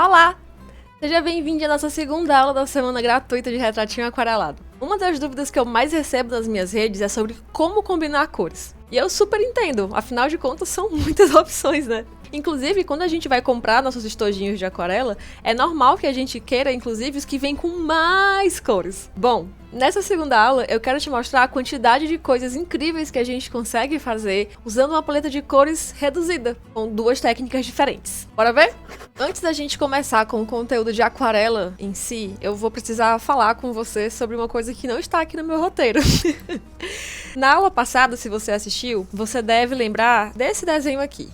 Olá! Seja bem-vindo à nossa segunda aula da semana gratuita de retratinho aquarelado. Uma das dúvidas que eu mais recebo nas minhas redes é sobre como combinar cores. E eu super entendo, afinal de contas são muitas opções, né? Inclusive, quando a gente vai comprar nossos estojinhos de aquarela, é normal que a gente queira, inclusive, os que vêm com mais cores. Bom, nessa segunda aula, eu quero te mostrar a quantidade de coisas incríveis que a gente consegue fazer usando uma paleta de cores reduzida, com duas técnicas diferentes. Bora ver? Antes da gente começar com o conteúdo de aquarela em si, eu vou precisar falar com você sobre uma coisa que não está aqui no meu roteiro. Na aula passada, se você assistiu, você deve lembrar desse desenho aqui,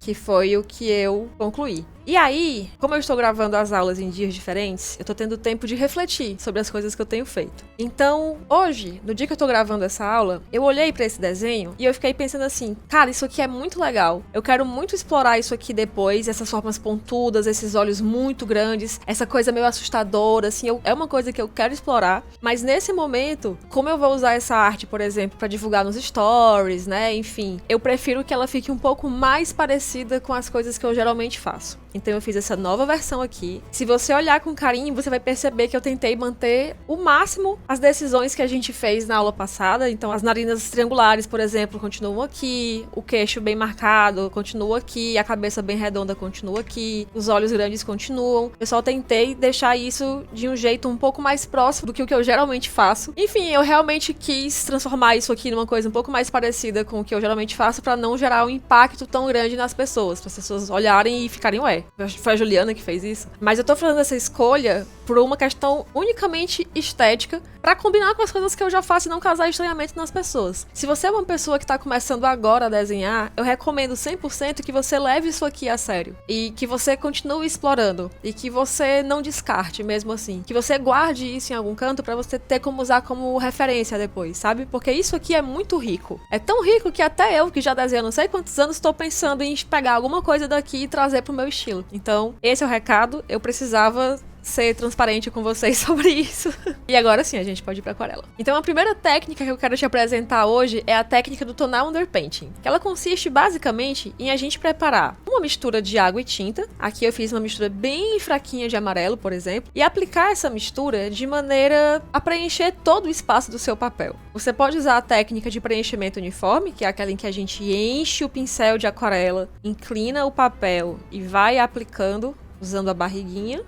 que foi o que eu concluí. E aí, como eu estou gravando as aulas em dias diferentes, eu tô tendo tempo de refletir sobre as coisas que eu tenho feito. Então, hoje, no dia que eu tô gravando essa aula, eu olhei pra esse desenho e eu fiquei pensando assim, cara, isso aqui é muito legal. Eu quero muito explorar isso aqui depois, essas formas pontudas, esses olhos muito grandes, essa coisa meio assustadora, assim, é uma coisa que eu quero explorar. Mas nesse momento, como eu vou usar essa arte, por exemplo, pra divulgar nos stories, né, enfim, eu prefiro que ela fique um pouco mais parecida com as coisas que eu geralmente faço. Então eu fiz essa nova versão aqui. Se você olhar com carinho, você vai perceber que eu tentei manter o máximo as decisões que a gente fez na aula passada. Então as narinas triangulares, por exemplo, continuam aqui. O queixo bem marcado continua aqui. A cabeça bem redonda continua aqui. Os olhos grandes continuam. Eu só tentei deixar isso de um jeito um pouco mais próximo do que o que eu geralmente faço. Enfim, eu realmente quis transformar isso aqui numa coisa um pouco mais parecida com o que eu geralmente faço para não gerar um impacto tão grande nas pessoas. Para as pessoas olharem e ficarem, ué, foi a Juliana que fez isso. Mas eu tô fazendo essa escolha por uma questão unicamente estética pra combinar com as coisas que eu já faço e não causar estranhamento nas pessoas. Se você é uma pessoa que tá começando agora a desenhar, eu recomendo 100% que você leve isso aqui a sério. E que você continue explorando. E que você não descarte mesmo assim. Que você guarde isso em algum canto pra você ter como usar como referência depois, sabe? Porque isso aqui é muito rico. É tão rico que até eu, que já desenho não sei quantos anos, tô pensando em pegar alguma coisa daqui e trazer pro meu estilo. Então, esse é o recado. Eu precisava ser transparente com vocês sobre isso. E agora sim, a gente pode ir pra aquarela. Então, a primeira técnica que eu quero te apresentar hoje é a técnica do tonal underpainting. Que ela consiste, basicamente, em a gente preparar uma mistura de água e tinta. Aqui eu fiz uma mistura bem fraquinha de amarelo, por exemplo. E aplicar essa mistura de maneira a preencher todo o espaço do seu papel. Você pode usar a técnica de preenchimento uniforme, que é aquela em que a gente enche o pincel de aquarela, inclina o papel e vai aplicando usando a barriguinha.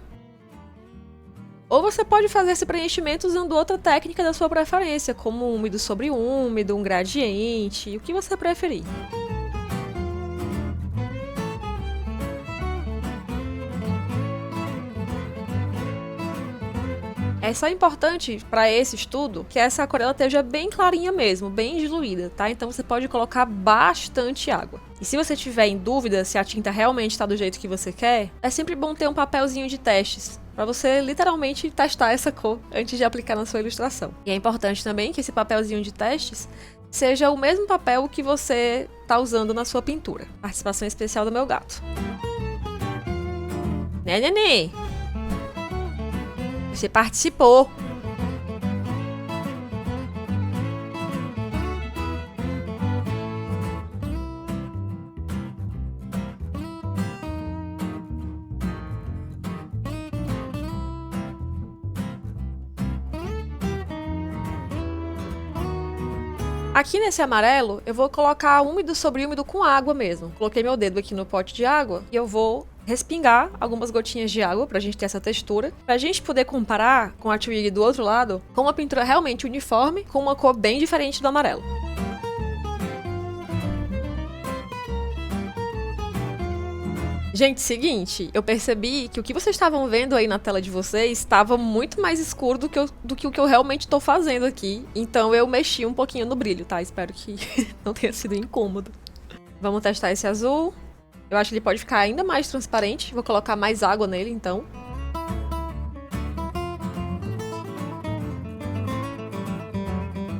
Ou você pode fazer esse preenchimento usando outra técnica da sua preferência, como úmido sobre úmido, um gradiente, o que você preferir. É só importante para esse estudo que essa aquarela esteja bem clarinha mesmo, bem diluída, tá? Então você pode colocar bastante água. E se você tiver em dúvida se a tinta realmente está do jeito que você quer, é sempre bom ter um papelzinho de testes, para você literalmente testar essa cor antes de aplicar na sua ilustração. E é importante também que esse papelzinho de testes seja o mesmo papel que você está usando na sua pintura. Participação especial do meu gato. Né, nenê? Você participou. Aqui nesse amarelo, eu vou colocar úmido sobre úmido com água mesmo. Coloquei meu dedo aqui no pote de água e eu vou respingar algumas gotinhas de água pra gente ter essa textura, pra gente poder comparar com a Twig do outro lado com uma pintura realmente uniforme, com uma cor bem diferente do amarelo. Gente, seguinte, eu percebi que o que vocês estavam vendo aí na tela de vocês estava muito mais escuro do que o que eu realmente estou fazendo aqui. Então eu mexi um pouquinho no brilho, tá? Espero que não tenha sido incômodo. Vamos testar esse azul. Eu acho que ele pode ficar ainda mais transparente. Vou colocar mais água nele, então.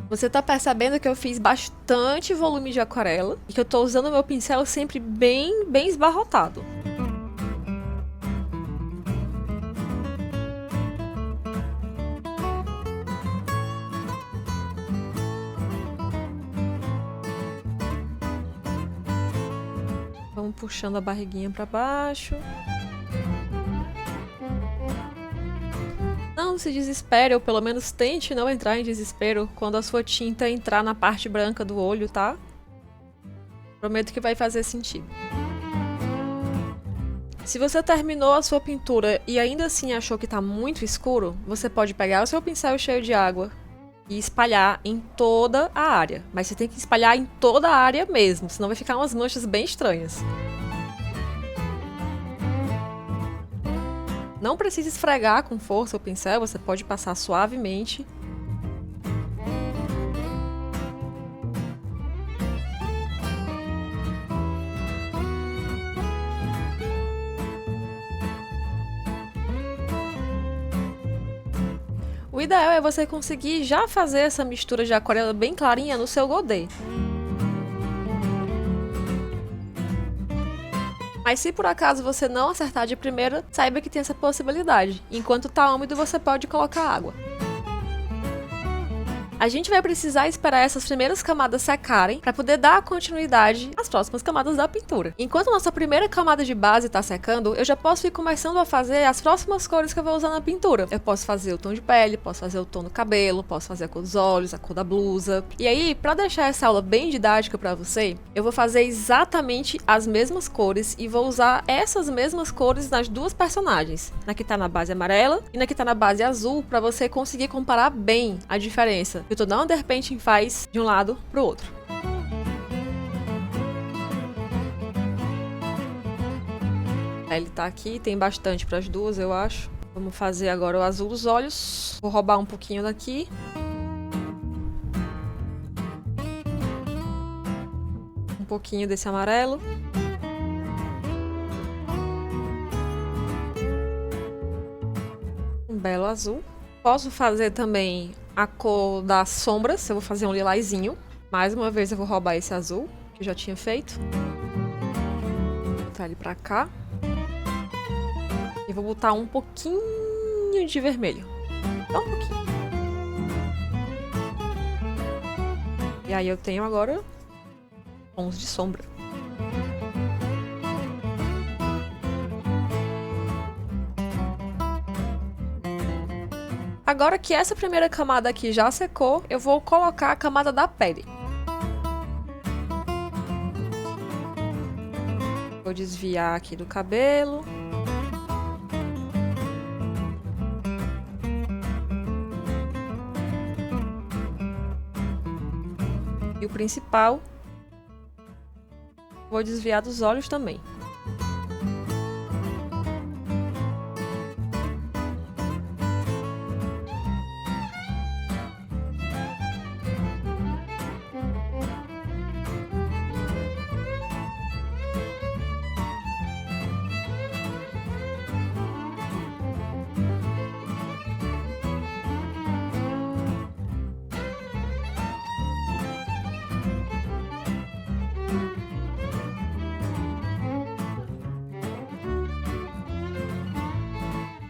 Você tá percebendo que eu fiz bastante volume de aquarela e que eu tô usando o meu pincel sempre bem esbarrotado. Vamos puxando a barriguinha pra baixo. não se desespere, ou pelo menos tente não entrar em desespero quando a sua tinta entrar na parte branca do olho, tá? Prometo que vai fazer sentido. Se você terminou a sua pintura e ainda assim achou que tá muito escuro, você pode pegar o seu pincel cheio de água e espalhar em toda a área. Mas você tem que espalhar em toda a área mesmo, senão vai ficar umas manchas bem estranhas. Não precisa esfregar com força o pincel, você pode passar suavemente. O ideal é você conseguir já fazer essa mistura de aquarela bem clarinha no seu godê. Mas se por acaso você não acertar de primeira, saiba que tem essa possibilidade. Enquanto tá úmido, você pode colocar água. A gente vai precisar esperar essas primeiras camadas secarem para poder dar continuidade às próximas camadas da pintura. Enquanto nossa primeira camada de base está secando, eu já posso ir começando a fazer as próximas cores que eu vou usar na pintura. Eu posso fazer o tom de pele, posso fazer o tom do cabelo, posso fazer a cor dos olhos, a cor da blusa. E aí, para deixar essa aula bem didática para você, eu vou fazer exatamente as mesmas cores e vou usar essas mesmas cores nas duas personagens, na que tá na base amarela e na que tá na base azul, para você conseguir comparar bem a diferença que o Total Underpainting faz de um lado pro outro. Ele tá aqui, tem bastante para as duas, eu acho. Vamos fazer agora o azul dos olhos. Vou roubar um pouquinho daqui. Um pouquinho desse amarelo. Um belo azul. Posso fazer também a cor das sombras, eu vou fazer um lilazinho. Mais uma vez eu vou roubar esse azul, que eu já tinha feito. Vou botar ele pra cá. E vou botar um pouquinho de vermelho. Só um pouquinho. E aí eu tenho agora tons de sombra. Agora que essa primeira camada aqui já secou, eu vou colocar a camada da pele. Vou desviar aqui do cabelo. E o principal, vou desviar dos olhos também.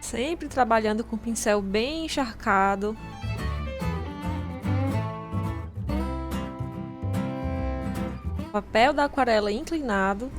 Sempre trabalhando com o pincel bem encharcado. O papel da aquarela inclinado.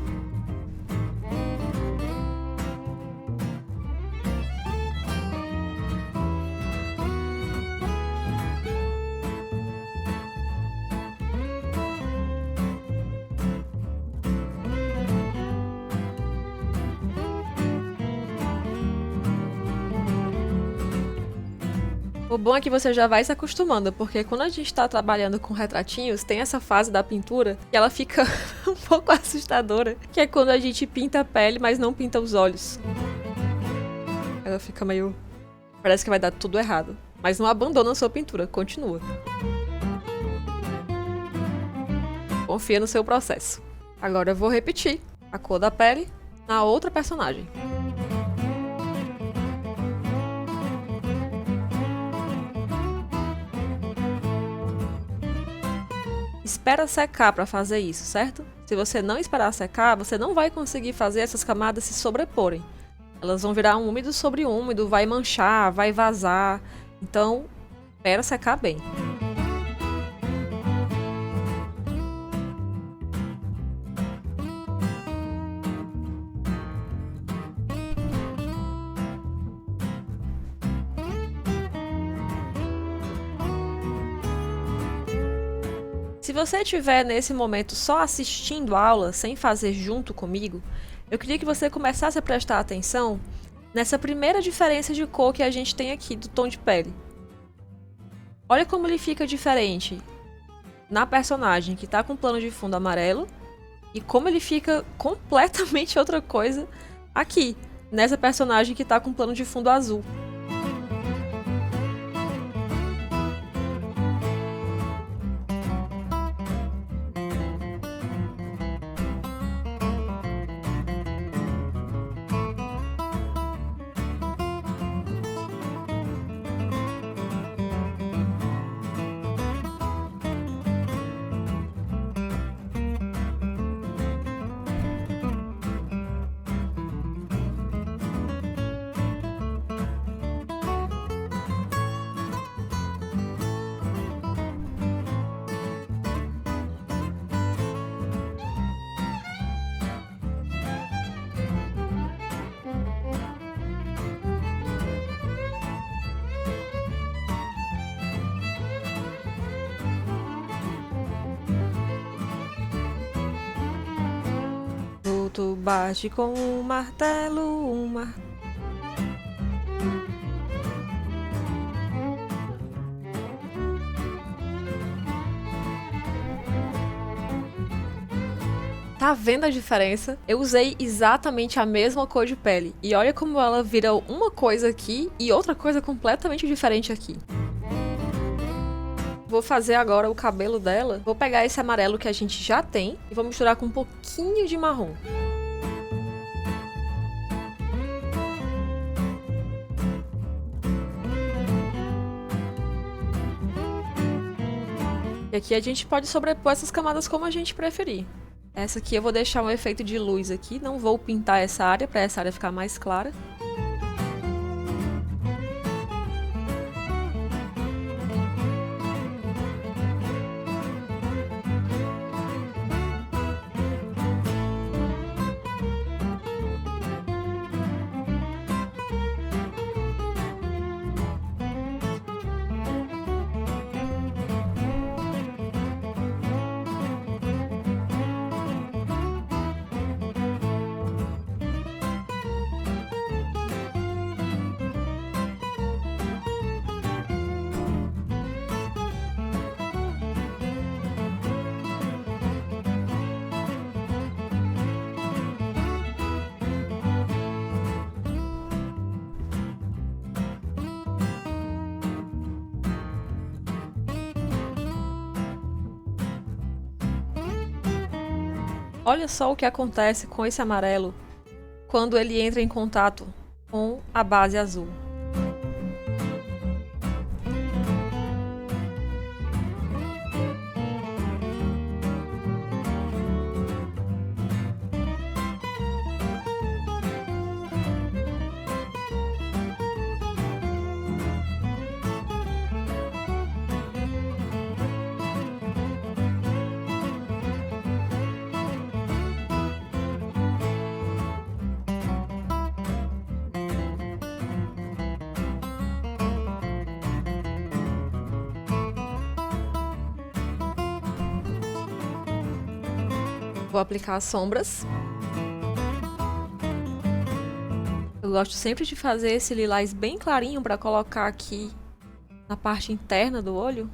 O bom é que você já vai se acostumando, porque quando a gente tá trabalhando com retratinhos, tem essa fase da pintura que ela fica um pouco assustadora, que é quando a gente pinta a pele, mas não pinta os olhos. Ela fica meio... parece que vai dar tudo errado. Mas não abandona a sua pintura, continua. Confia no seu processo. Agora eu vou repetir a cor da pele na outra personagem. Espera secar para fazer isso, certo? Se você não esperar secar, você não vai conseguir fazer essas camadas se sobreporem. Elas vão virar úmido sobre úmido, vai manchar, vai vazar. Então, espera secar bem. Se você estiver nesse momento só assistindo a aula, sem fazer junto comigo, eu queria que você começasse a prestar atenção nessa primeira diferença de cor que a gente tem aqui do tom de pele. Olha como ele fica diferente na personagem que tá com plano de fundo amarelo e como ele fica completamente outra coisa aqui, nessa personagem que tá com plano de fundo azul. Tu bate com um martelo, Tá vendo a diferença? Eu usei exatamente a mesma cor de pele. E olha como ela vira uma coisa aqui e outra coisa completamente diferente aqui. Vou fazer agora o cabelo dela. Vou pegar esse amarelo que a gente já tem e vou misturar com um pouquinho de marrom. E aqui a gente pode sobrepor essas camadas como a gente preferir. Essa aqui eu vou deixar um efeito de luz aqui, não vou pintar essa área para essa área ficar mais clara. Olha só o que acontece com esse amarelo quando ele entra em contato com a base azul. Vou aplicar as sombras. Eu gosto sempre de fazer esse lilás bem clarinho para colocar aqui na parte interna do olho,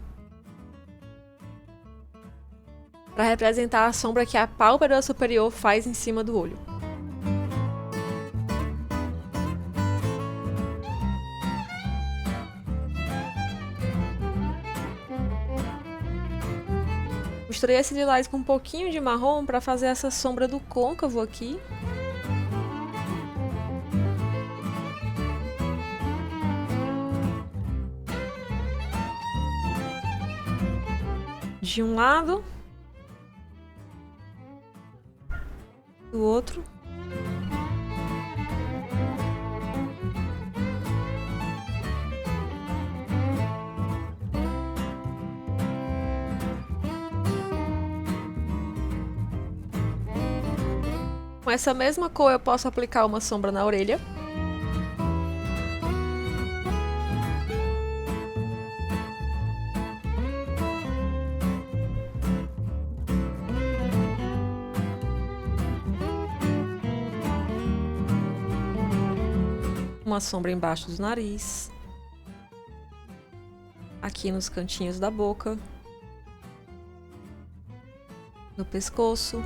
para representar a sombra que a pálpebra superior faz em cima do olho. Misturei esse lilás com um pouquinho de marrom para fazer essa sombra do côncavo aqui. De um lado, do outro. Com essa mesma cor eu posso aplicar uma sombra na orelha. uma sombra embaixo do nariz. Aqui nos cantinhos da boca. No pescoço.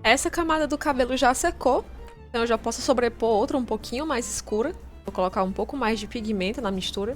Essa camada do cabelo já secou, então eu já posso sobrepor outra um pouquinho mais escura. Vou colocar um pouco mais de pigmento na mistura.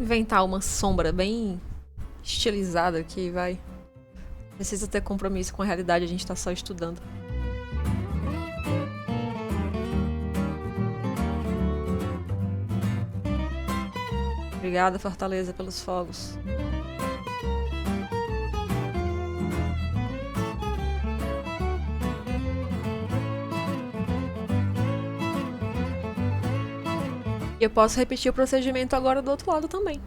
Inventar uma sombra bem estilizada aqui, vai. Precisa ter compromisso com a realidade, a gente tá só estudando. Obrigada, Fortaleza, pelos fogos. E eu posso repetir o procedimento agora do outro lado também.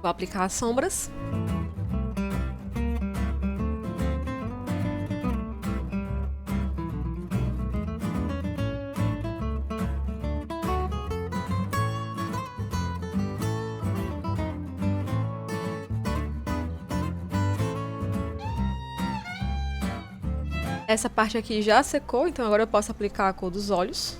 Vou aplicar as sombras. Essa parte aqui já secou, então agora eu posso aplicar a cor dos olhos.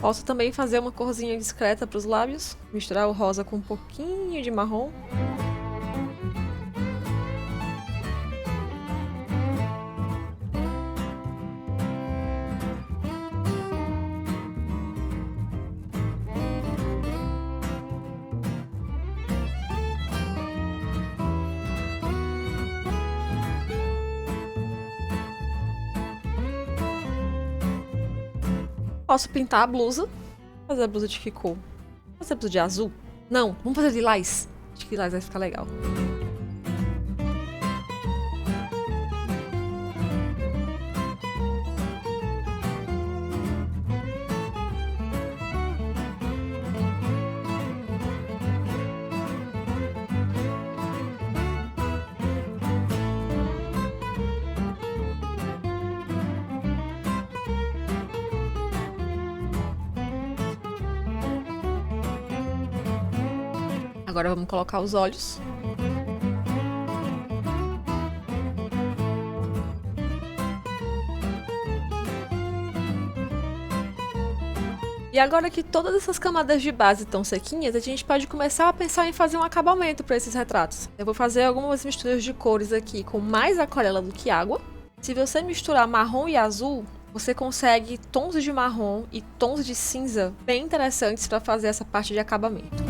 Posso também fazer uma corzinha discreta para os lábios, misturar o rosa com um pouquinho de marrom. Posso pintar a blusa. Fazer a blusa de que cor? Fazer a blusa de azul? Não, vamos fazer de lilás. Acho que lilás vai ficar legal. Agora vamos colocar os olhos. E agora que todas essas camadas de base estão sequinhas, a gente pode começar a pensar em fazer um acabamento para esses retratos. Eu vou fazer algumas misturas de cores aqui com mais aquarela do que água. Se você misturar marrom e azul, você consegue tons de marrom e tons de cinza bem interessantes para fazer essa parte de acabamento.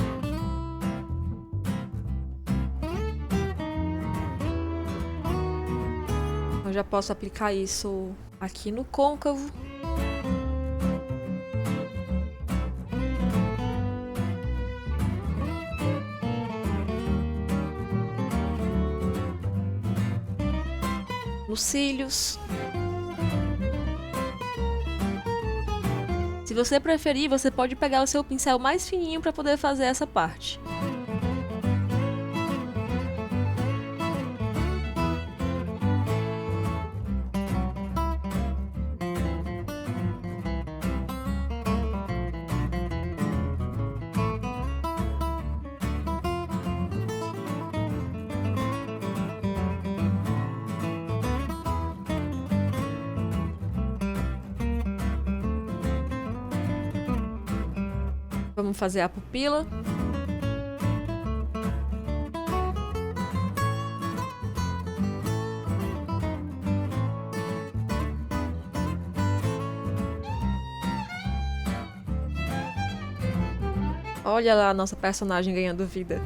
Eu já posso aplicar isso aqui no côncavo. Nos cílios. Se você preferir, você pode pegar o seu pincel mais fininho para poder fazer essa parte. Vamos fazer a pupila. Olha lá a nossa personagem ganhando vida.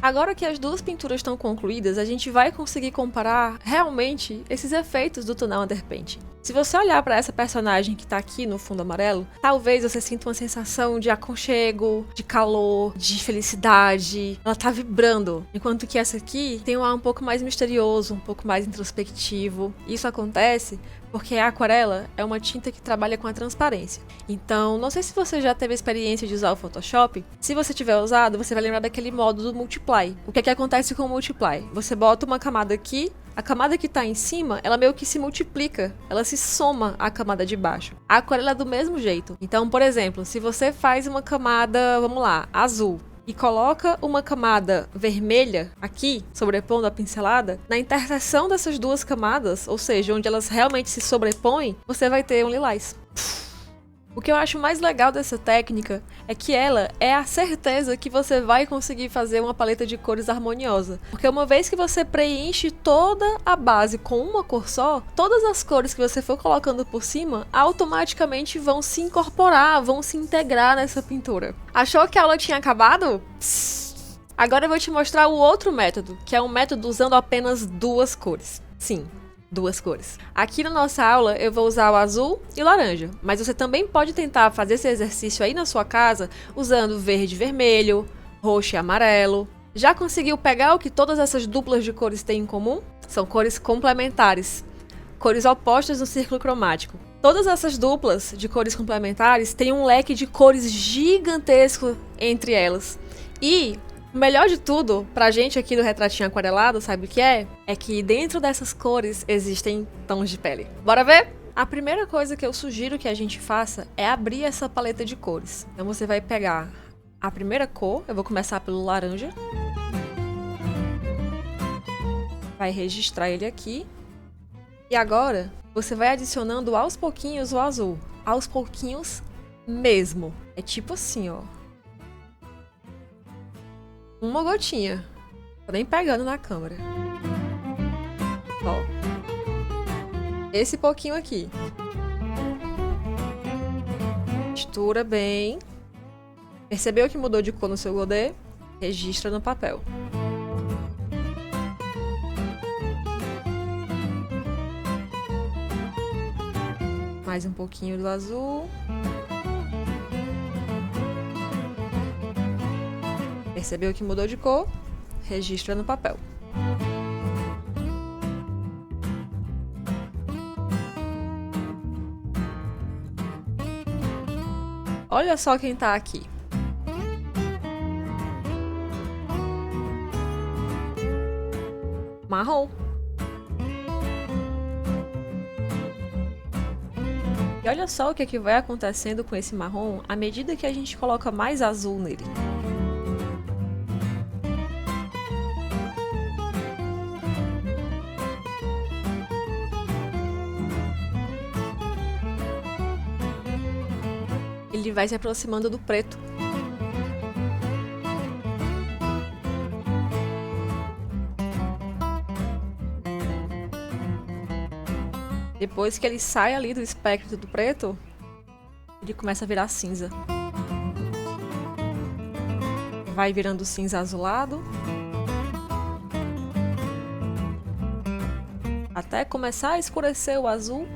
Agora que as duas pinturas estão concluídas, a gente vai conseguir comparar realmente esses efeitos do tonal underpainting. Se você olhar para essa personagem que tá aqui no fundo amarelo, talvez você sinta uma sensação de aconchego, de calor, de felicidade. Ela tá vibrando. Enquanto que essa aqui tem um ar um pouco mais misterioso, um pouco mais introspectivo. Isso acontece porque a aquarela é uma tinta que trabalha com a transparência. Então, não sei se você já teve a experiência de usar o Photoshop. Se você tiver usado, você vai lembrar daquele modo do Multiply. O que é que acontece com o Multiply? Você bota uma camada aqui, a camada que tá em cima, ela meio que se multiplica, ela se soma à camada de baixo. A aquarela é do mesmo jeito. Então, por exemplo, se você faz uma camada, vamos lá, azul, e coloca uma camada vermelha aqui, sobrepondo a pincelada, na interseção dessas duas camadas, ou seja, onde elas realmente se sobrepõem, você vai ter um lilás. O que eu acho mais legal dessa técnica é que ela é a certeza que você vai conseguir fazer uma paleta de cores harmoniosa. Porque uma vez que você preenche toda a base com uma cor só, todas as cores que você for colocando por cima automaticamente vão se incorporar, vão se integrar nessa pintura. Achou que a aula tinha acabado? Psst. Agora eu vou te mostrar o outro método, que é um método usando apenas duas cores. Sim. Duas cores. Aqui na nossa aula eu vou usar o azul e o laranja, mas você também pode tentar fazer esse exercício aí na sua casa usando verde e vermelho, roxo e amarelo. Já conseguiu pegar o que todas essas duplas de cores têm em comum? São cores complementares, cores opostas no círculo cromático. Todas essas duplas de cores complementares têm um leque de cores gigantesco entre elas. E o melhor de tudo, pra gente aqui do Retratinho Aquarelado, sabe o que é? É que dentro dessas cores existem tons de pele. Bora ver? A primeira coisa que eu sugiro que a gente faça é abrir essa paleta de cores. Então você vai pegar a primeira cor, eu vou começar pelo laranja. Vai registrar ele aqui. E agora, você vai adicionando aos pouquinhos o azul. Aos pouquinhos mesmo. É tipo assim, ó. Uma gotinha. Tô nem pegando na câmera. Ó. Esse pouquinho aqui. Mistura bem. Percebeu que mudou de cor no seu godê? Registra no papel. Mais um pouquinho do azul. Percebeu que mudou de cor? Registra no papel. Olha só quem tá aqui. Marrom. E olha só o que é que vai acontecendo com esse marrom à medida que a gente coloca mais azul nele. Ele vai se aproximando do preto. Depois que ele sai ali do espectro do preto, ele começa a virar cinza. Vai virando cinza azulado. Até começar a escurecer o azul.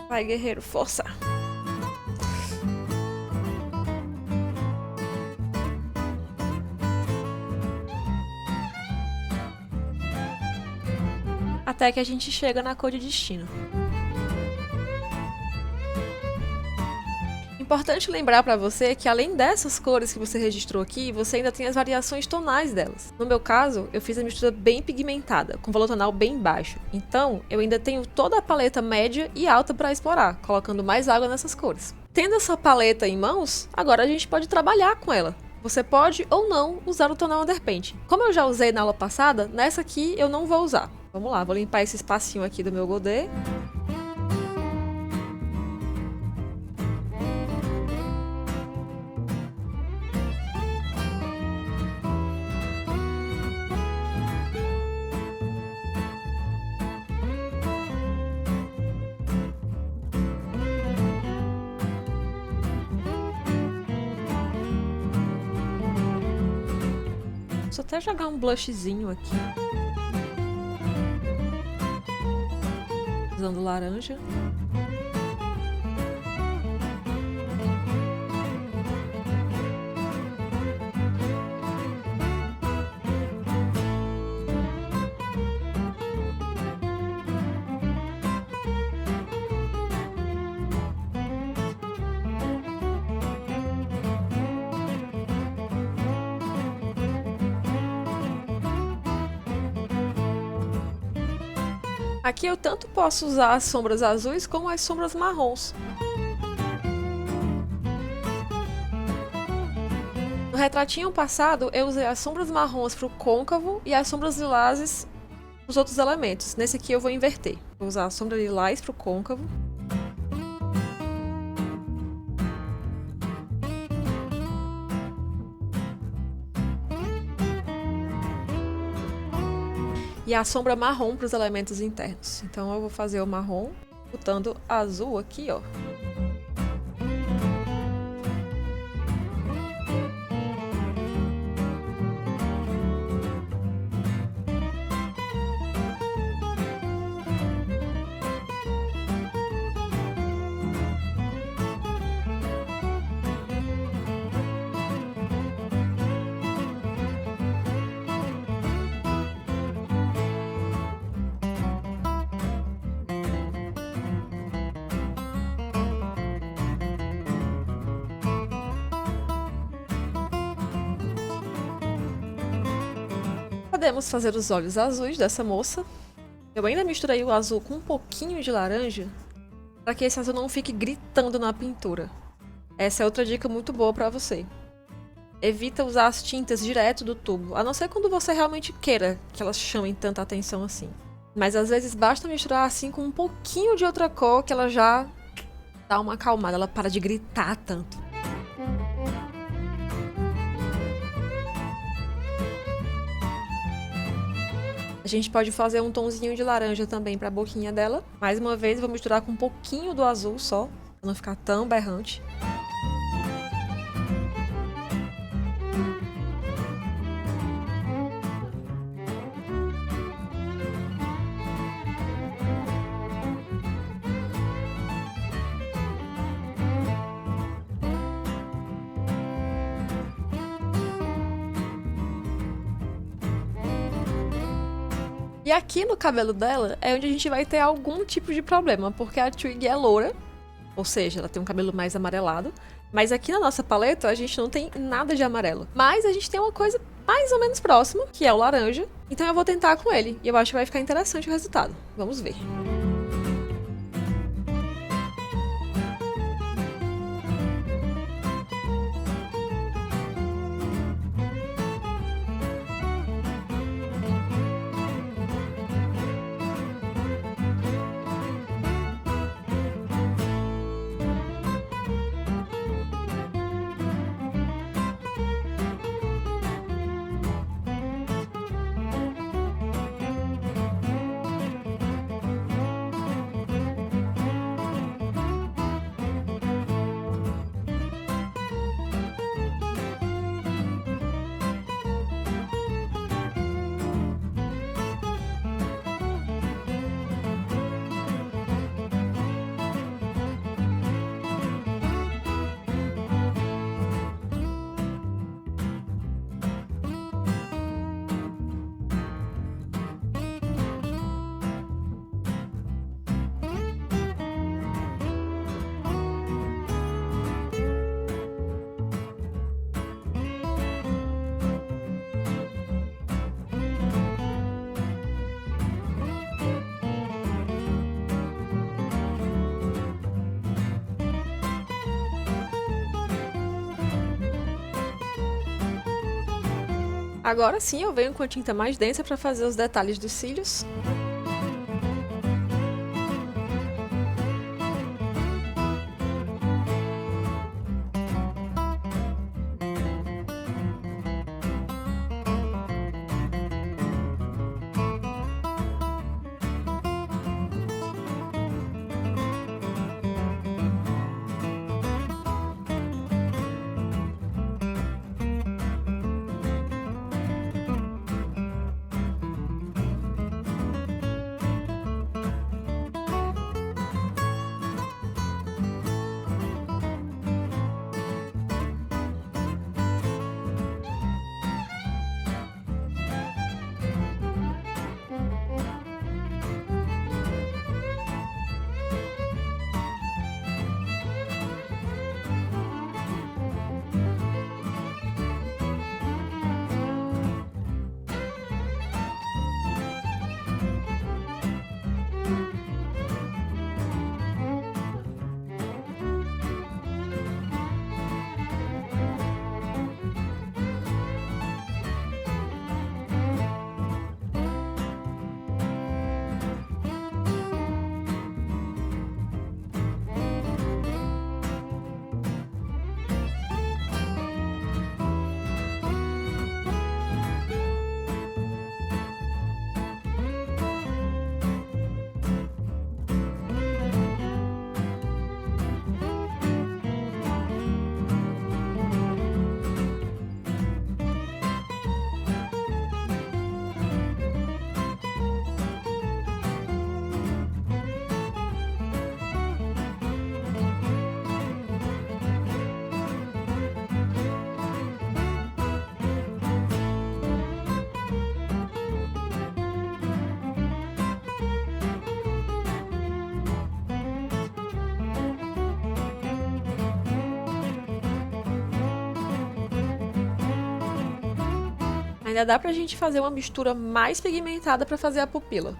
Vai, guerreiro, força! Até que a gente chega na cor de destino. Importante lembrar para você que além dessas cores que você registrou aqui, você ainda tem as variações tonais delas. No meu caso, eu fiz a mistura bem pigmentada, com valor tonal bem baixo. Então, eu ainda tenho toda a paleta média e alta para explorar, colocando mais água nessas cores. Tendo essa paleta em mãos, agora a gente pode trabalhar com ela. Você pode ou não usar o tonal Underpaint. Como eu já usei na aula passada, nessa aqui eu não vou usar. Vamos lá, vou limpar esse espacinho aqui do meu godê. Vou até jogar um blushzinho aqui. Usando laranja. Aqui eu tanto posso usar as sombras azuis como as sombras marrons. No retratinho passado, eu usei as sombras marrons para o côncavo e as sombras lilazes para os outros elementos. Nesse aqui eu vou inverter. Vou usar a sombra lilás para o côncavo. E a sombra marrom para os elementos internos. Então eu vou fazer o marrom botando azul aqui, ó. Podemos fazer os olhos azuis dessa moça. Eu ainda misturei o azul com um pouquinho de laranja para que esse azul não fique gritando na pintura. Essa é outra dica muito boa para você. Evita usar as tintas direto do tubo, a não ser quando você realmente queira que elas chamem tanta atenção assim. Mas às vezes basta misturar assim com um pouquinho de outra cor que ela já dá uma acalmada, ela para de gritar tanto. A gente pode fazer um tonzinho de laranja também para a boquinha dela. Mais uma vez, vou misturar com um pouquinho do azul só, para não ficar tão berrante. E aqui no cabelo dela é onde a gente vai ter algum tipo de problema, porque a Twig é loura, ou seja, ela tem um cabelo mais amarelado. Mas aqui na nossa paleta a gente não tem nada de amarelo. Mas a gente tem uma coisa mais ou menos próxima, que é o laranja. Então eu vou tentar com ele. E eu acho que vai ficar interessante o resultado. Vamos ver. Agora sim eu venho com a tinta mais densa para fazer os detalhes dos cílios. Ainda dá pra gente fazer uma mistura mais pigmentada pra fazer a pupila.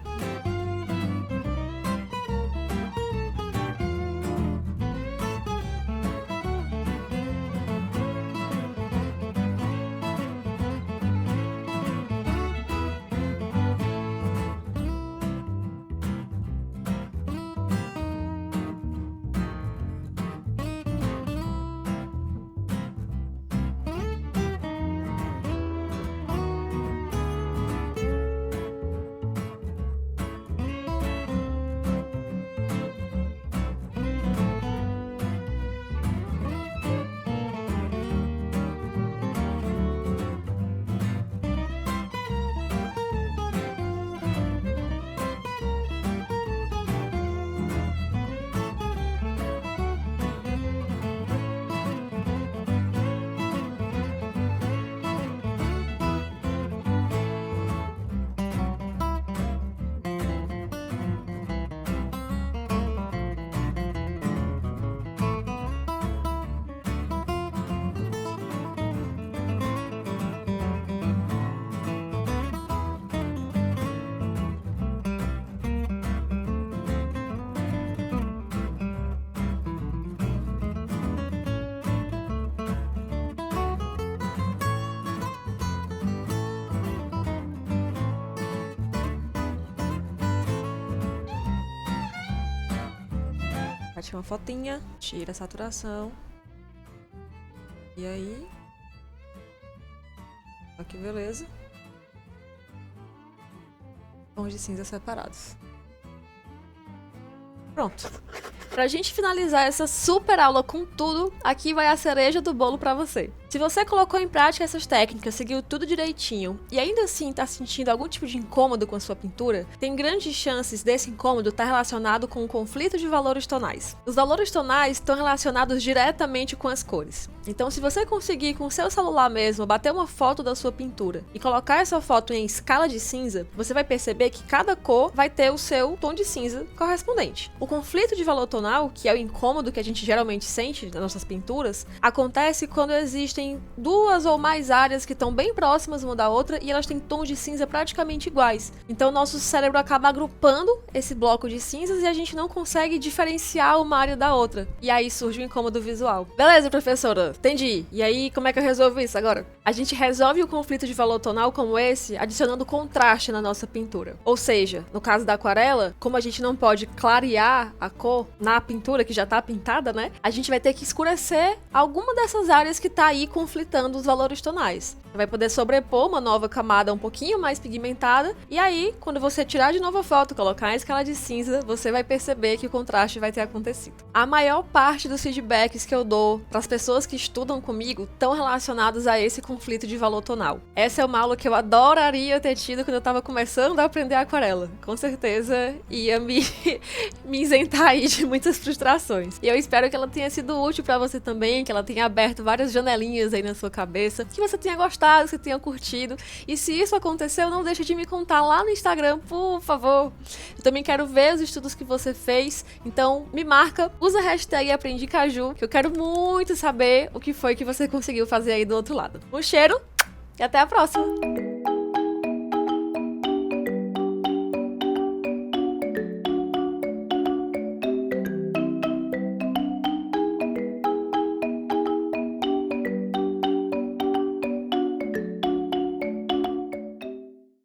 Aqui uma fotinha, tira a saturação. E aí... Olha que beleza. Tons de cinza separados. Pronto. Pra gente finalizar essa super aula com tudo, aqui vai a cereja do bolo pra você. Se você colocou em prática essas técnicas, seguiu tudo direitinho e ainda assim está sentindo algum tipo de incômodo com a sua pintura, tem grandes chances desse incômodo estar relacionado com um conflito de valores tonais. Os valores tonais estão relacionados diretamente com as cores. Então, se você conseguir com o seu celular mesmo bater uma foto da sua pintura e colocar essa foto em escala de cinza, você vai perceber que cada cor vai ter o seu tom de cinza correspondente. O conflito de valor tonal, que é o incômodo que a gente geralmente sente nas nossas pinturas, acontece quando existem duas ou mais áreas que estão bem próximas uma da outra e elas têm tons de cinza praticamente iguais. Então nosso cérebro acaba agrupando esse bloco de cinzas e a gente não consegue diferenciar uma área da outra. E aí surge o incômodo visual. Beleza, professora, entendi. E aí, como é que eu resolvo isso agora? A gente resolve o conflito de valor tonal como esse adicionando contraste na nossa pintura. Ou seja, no caso da aquarela, como a gente não pode clarear a cor na pintura que já tá pintada, né? A gente vai ter que escurecer alguma dessas áreas que tá aí conflitando os valores tonais. Você vai poder sobrepor uma nova camada um pouquinho mais pigmentada e aí, quando você tirar de novo a foto, colocar em escala de cinza, você vai perceber que o contraste vai ter acontecido. A maior parte dos feedbacks que eu dou para as pessoas que estudam comigo estão relacionados a esse conflito de valor tonal. Essa é uma aula que eu adoraria ter tido quando eu estava começando a aprender aquarela. Com certeza ia me isentar aí de muitas frustrações. E eu espero que ela tenha sido útil para você também, que ela tenha aberto várias janelinhas aí na sua cabeça, que você tenha gostado, que você tenha curtido. E se isso aconteceu, não deixe de me contar lá no Instagram, por favor. Eu também quero ver os estudos que você fez, então me marca, usa a hashtag AprendiCaju, que eu quero muito saber o que foi que você conseguiu fazer aí do outro lado. Um cheiro e até a próxima!